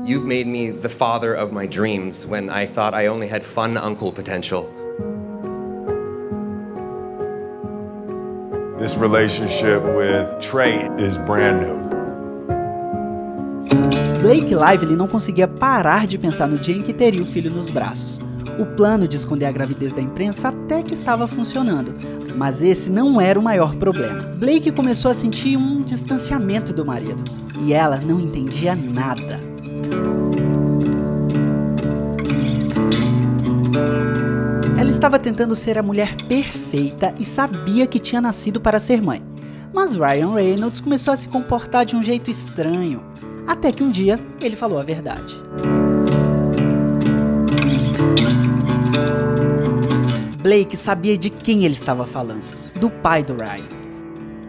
You've made me the father of my dreams when I thought I only had fun uncle potential. This relationship with Trey is brand new. Blake Lively não conseguia parar de pensar no dia em que teria o filho nos braços. O plano de esconder a gravidez da imprensa até que estava funcionando, mas esse não era o maior problema. Blake começou a sentir um distanciamento do marido, e ela não entendia nada. Ela estava tentando ser a mulher perfeita e sabia que tinha nascido para ser mãe. Mas Ryan Reynolds começou a se comportar de um jeito estranho, até que um dia ele falou a verdade. Blake sabia de quem ele estava falando, do pai do Ryan.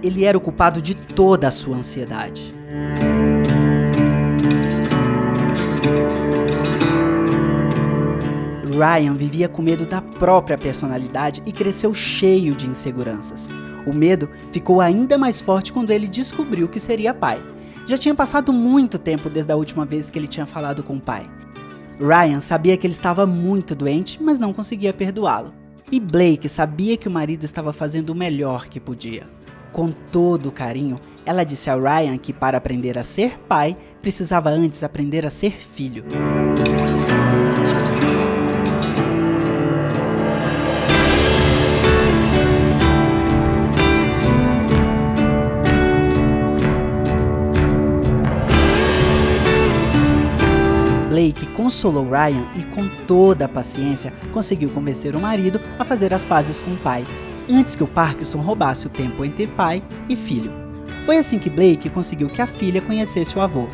Ele era o culpado de toda a sua ansiedade. Ryan vivia com medo da própria personalidade e cresceu cheio de inseguranças. O medo ficou ainda mais forte quando ele descobriu que seria pai. Já tinha passado muito tempo desde a última vez que ele tinha falado com o pai. Ryan sabia que ele estava muito doente, mas não conseguia perdoá-lo. E Blake sabia que o marido estava fazendo o melhor que podia. Com todo o carinho, ela disse a Ryan que para aprender a ser pai, precisava antes aprender a ser filho. Blake consolou Ryan e com toda a paciência conseguiu convencer o marido a fazer as pazes com o pai, antes que o Parkinson roubasse o tempo entre pai e filho. Foi assim que Blake conseguiu que a filha conhecesse o avô,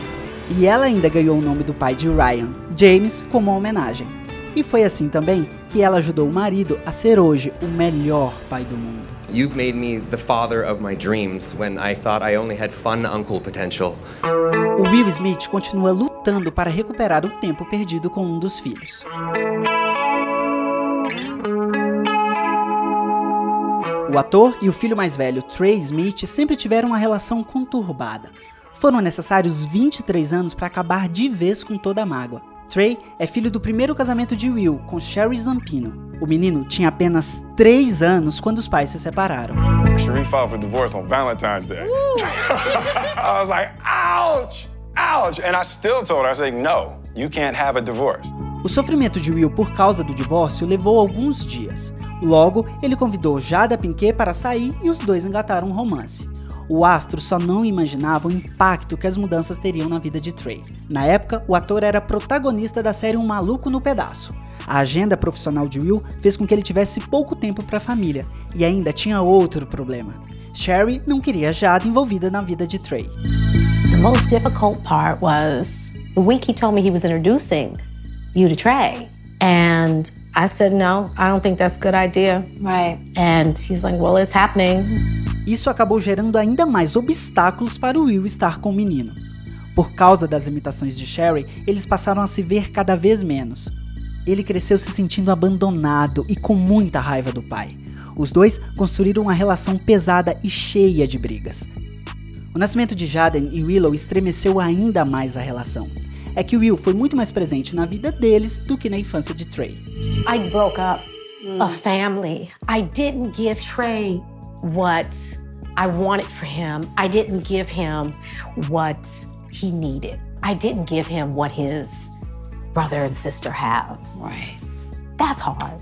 e ela ainda ganhou o nome do pai de Ryan, James, como uma homenagem. E foi assim também que ela ajudou o marido a ser hoje o melhor pai do mundo. You've made me the father of my dreams when I thought I only had fun uncle potential. O Will Smith continua lutando para recuperar o tempo perdido com um dos filhos. O ator e o filho mais velho, Trey Smith, sempre tiveram uma relação conturbada. Foram necessários 23 anos para acabar de vez com toda a mágoa. Trey é filho do primeiro casamento de Will, com Sherry Zampino. O menino tinha apenas 3 anos quando os pais se separaram. Sherry filed for divorce on Valentine's Day. I was like, ouch, ouch. And I still told her, I said, no, you can't have a divorce. O sofrimento de Will por causa do divórcio levou alguns dias. Logo, ele convidou Jada Pinkett para sair e os dois engataram um romance. O astro só não imaginava o impacto que as mudanças teriam na vida de Trey. Na época, o ator era protagonista da série Um Maluco no Pedaço. A agenda profissional de Will fez com que ele tivesse pouco tempo para a família, e ainda tinha outro problema. Sherry não queria Jada envolvida na vida de Trey. The most difficult part was the week he told me he was introducing you to Trey. And I said, no, I don't think that's a good idea. Right. And he's like, well, it's happening. Isso acabou gerando ainda mais obstáculos para o Will estar com o menino. Por causa das imitações de Sherry, eles passaram a se ver cada vez menos. Ele cresceu se sentindo abandonado e com muita raiva do pai. Os dois construíram uma relação pesada e cheia de brigas. O nascimento de Jaden e Willow estremeceu ainda mais a relação. É que Will foi muito mais presente na vida deles do que na infância de Trey. I broke up a family. I didn't give Trey what I wanted for him. I didn't give him what he needed. I didn't give him what his brother and sister have. Right. That's hard.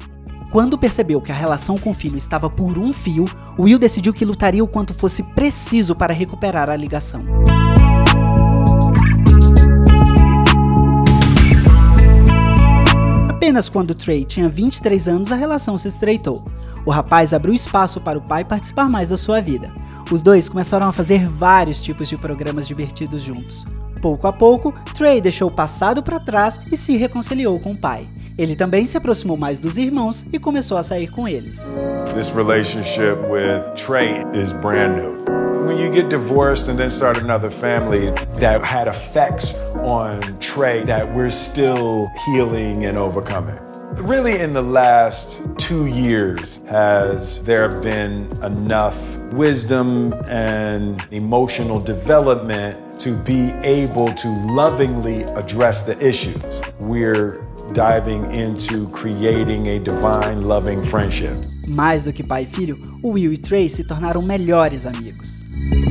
Quando percebeu que a relação com o filho estava por um fio, Will decidiu que lutaria o quanto fosse preciso para recuperar a ligação. Apenas quando Trey tinha 23 anos, a relação se estreitou. O rapaz abriu espaço para o pai participar mais da sua vida. Os dois começaram a fazer vários tipos de programas divertidos juntos. Pouco a pouco, Trey deixou o passado para trás e se reconciliou com o pai. Ele também se aproximou mais dos irmãos e começou a sair com eles. This relationship with Trey is brand new. When you get divorced and then start another family, that had effects on Trey that we're still healing and overcoming. Really, in the last 2 years, has there been enough wisdom and emotional development to be able to lovingly address the issues. We're diving into creating a divine, loving friendship. Mais do que pai e filho, o Will e Trey se tornaram melhores amigos.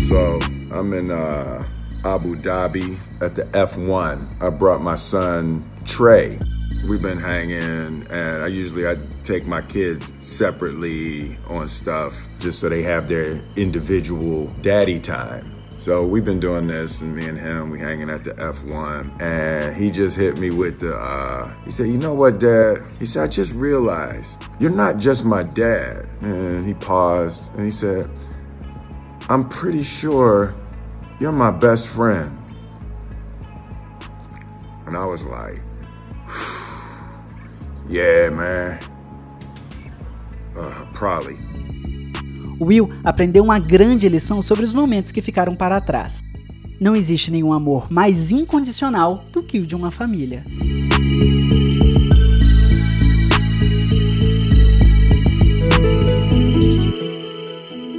So, I'm in Abu Dhabi at the F1. I brought my son, Trey. We've been hanging, and I take my kids separately on stuff just so they have their individual daddy time. So we've been doing this, and me and him, we hanging at the F1, and he just hit me with he said, you know what, Dad? He said, I just realized you're not just my dad. And he paused, and he said, I'm pretty sure you're my best friend. And I was like, yeah, man. Probably. Will aprendeu uma grande lição sobre os momentos que ficaram para trás. Não existe nenhum amor mais incondicional do que o de uma família.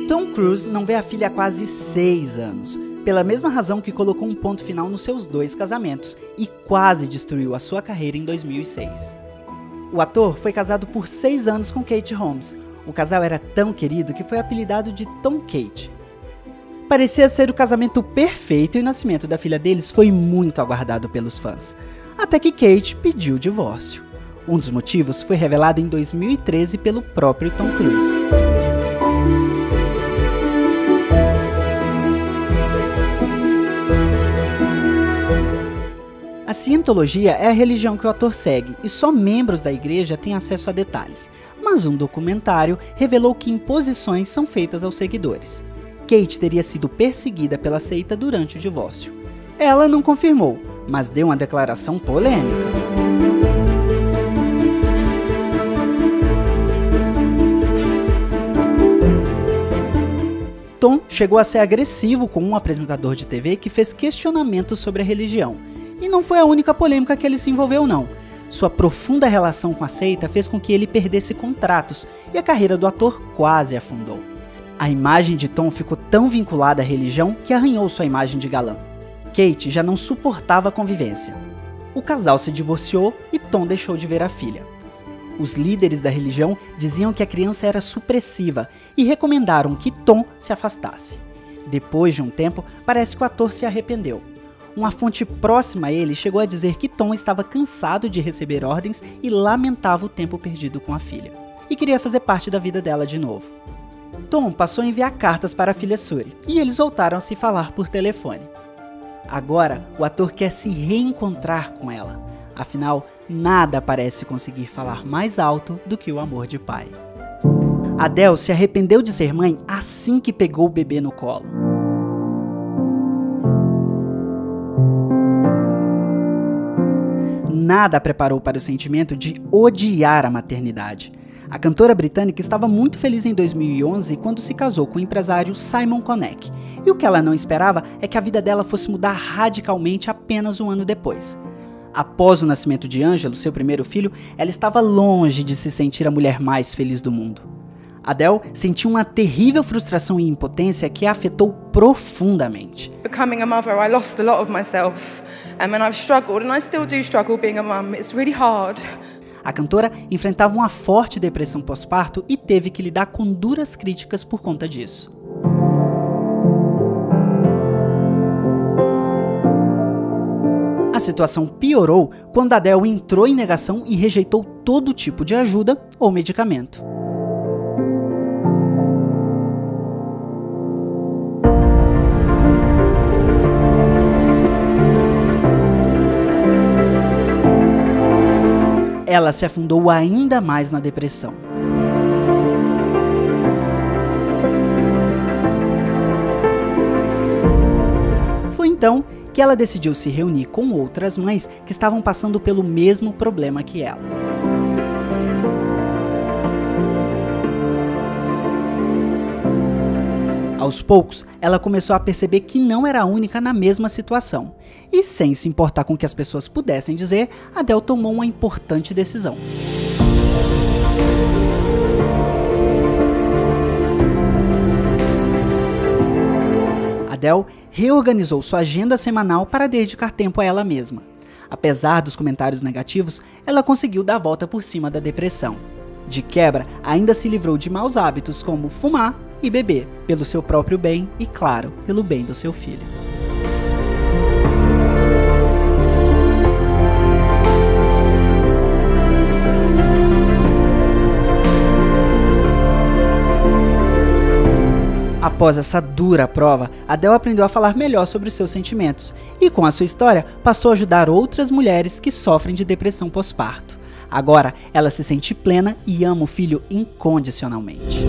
Tom Cruise não vê a filha há quase 6 anos, pela mesma razão que colocou um ponto final nos seus 2 casamentos e quase destruiu a sua carreira em 2006. O ator foi casado por 6 anos com Katie Holmes. O casal era tão querido que foi apelidado de Tom Kate. Parecia ser o casamento perfeito e o nascimento da filha deles foi muito aguardado pelos fãs. Até que Kate pediu o divórcio. Um dos motivos foi revelado em 2013 pelo próprio Tom Cruise. A Cientologia é a religião que o ator segue e só membros da igreja têm acesso a detalhes, mas um documentário revelou que imposições são feitas aos seguidores. Kate teria sido perseguida pela seita durante o divórcio. Ela não confirmou, mas deu uma declaração polêmica. Tom chegou a ser agressivo com um apresentador de TV que fez questionamentos sobre a religião. E não foi a única polêmica que ele se envolveu, não. Sua profunda relação com a seita fez com que ele perdesse contratos e a carreira do ator quase afundou. A imagem de Tom ficou tão vinculada à religião que arranhou sua imagem de galã. Kate já não suportava a convivência. O casal se divorciou e Tom deixou de ver a filha. Os líderes da religião diziam que a criança era supressiva e recomendaram que Tom se afastasse. Depois de um tempo, parece que o ator se arrependeu. Uma fonte próxima a ele chegou a dizer que Tom estava cansado de receber ordens e lamentava o tempo perdido com a filha, e queria fazer parte da vida dela de novo. Tom passou a enviar cartas para a filha Suri, e eles voltaram a se falar por telefone. Agora, o ator quer se reencontrar com ela, afinal, nada parece conseguir falar mais alto do que o amor de pai. Adele se arrependeu de ser mãe assim que pegou o bebê no colo. Nada a preparou para o sentimento de odiar a maternidade. A cantora britânica estava muito feliz em 2011 quando se casou com o empresário Simon Konecki, e o que ela não esperava é que a vida dela fosse mudar radicalmente apenas um ano depois. Após o nascimento de Angelo, seu primeiro filho, ela estava longe de se sentir a mulher mais feliz do mundo. Adele sentiu uma terrível frustração e impotência que a afetou profundamente. Becoming a mother, I lost a lot of myself, and I've struggled, and I still do struggle being a mum. It's really hard. A cantora enfrentava uma forte depressão pós-parto e teve que lidar com duras críticas por conta disso. A situação piorou quando Adele entrou em negação e rejeitou todo tipo de ajuda ou medicamento. Ela se afundou ainda mais na depressão. Foi então que ela decidiu se reunir com outras mães que estavam passando pelo mesmo problema que ela. Aos poucos, ela começou a perceber que não era a única na mesma situação. E sem se importar com o que as pessoas pudessem dizer, Adele tomou uma importante decisão. Adele Adele reorganizou sua agenda semanal para dedicar tempo a ela mesma. Apesar dos comentários negativos, ela conseguiu dar a volta por cima da depressão. De quebra, ainda se livrou de maus hábitos como fumar e beber, pelo seu próprio bem e, claro, pelo bem do seu filho. Após essa dura prova, Adele aprendeu a falar melhor sobre os seus sentimentos e, com a sua história, passou a ajudar outras mulheres que sofrem de depressão pós-parto. Agora, ela se sente plena e ama o filho incondicionalmente.